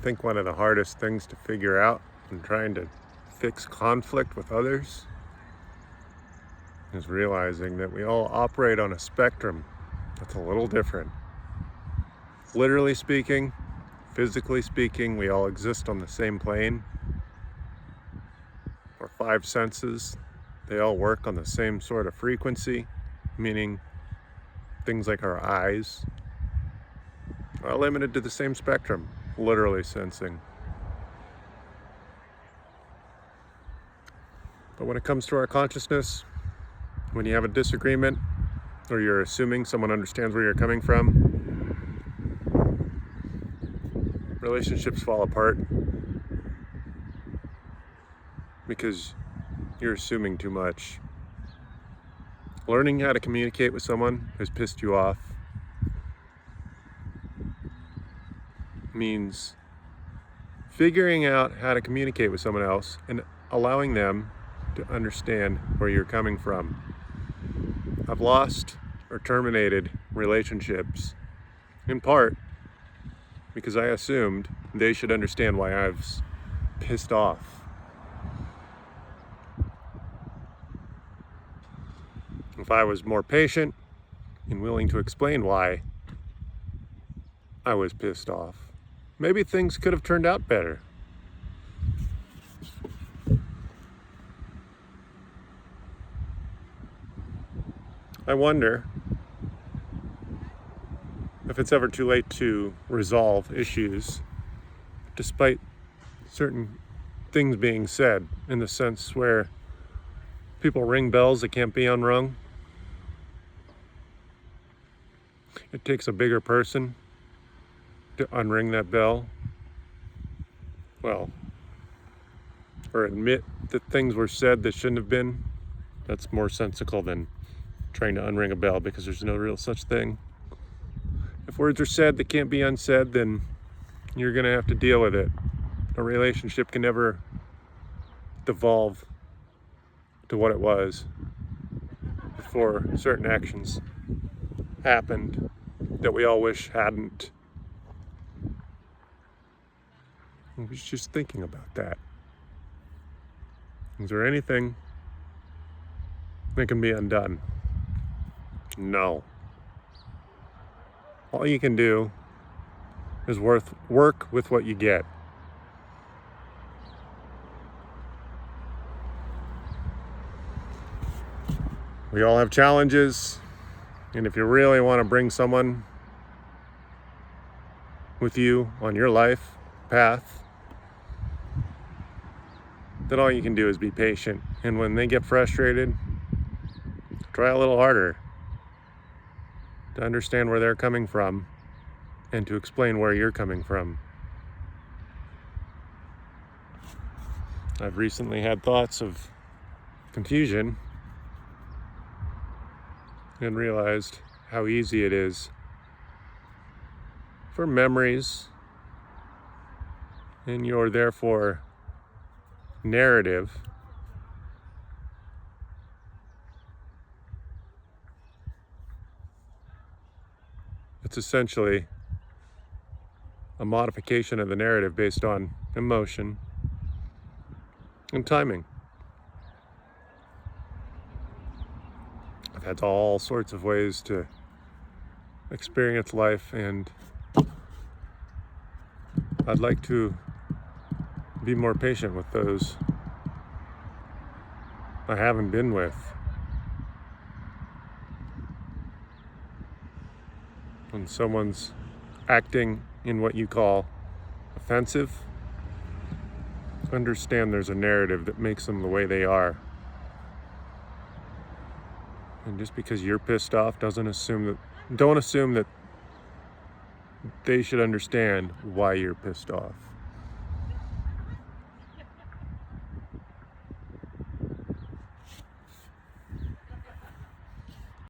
think one of the hardest things to figure out in trying to fix conflict with others is realizing that we all operate on a spectrum that's a little different. Literally speaking, physically speaking, we all exist on the same plane. Our five senses, they all work on the same sort of frequency, meaning things like our eyes are limited to the same spectrum, literally sensing. But when it comes to our consciousness, when you have a disagreement or you're assuming someone understands where you're coming from, relationships fall apart because you're assuming too much. Learning how to communicate with someone who's pissed you off means figuring out how to communicate with someone else and allowing them to understand where you're coming from. I've lost or terminated relationships in part because I assumed they should understand why I was pissed off. If I was more patient and willing to explain why I was pissed off, maybe things could have turned out better. I wonder if it's ever too late to resolve issues despite certain things being said, in the sense where people ring bells that can't be unrung. It takes a bigger person to unring that bell. Well, or admit that things were said that shouldn't have been. That's more sensical than trying to unring a bell, because there's no real such thing. If words are said that can't be unsaid, then you're gonna have to deal with it. A relationship can never devolve to what it was before certain actions happened that we all wish hadn't. I was just thinking about that. Is there anything that can be undone? No. All you can do is work with what you get. We all have challenges, and if you really want to bring someone with you on your life path, then all you can do is be patient. And when they get frustrated, try a little harder to understand where they're coming from and to explain where you're coming from. I've recently had thoughts of confusion and realized how easy it is for memories and your therefore narrative it's essentially a modification of the narrative based on emotion and timing. I've had all sorts of ways to experience life, and I'd like to be more patient with those I haven't been with. When someone's acting in what you call offensive, understand there's a narrative that makes them the way they are. And just because you're pissed off, don't assume that they should understand why you're pissed off.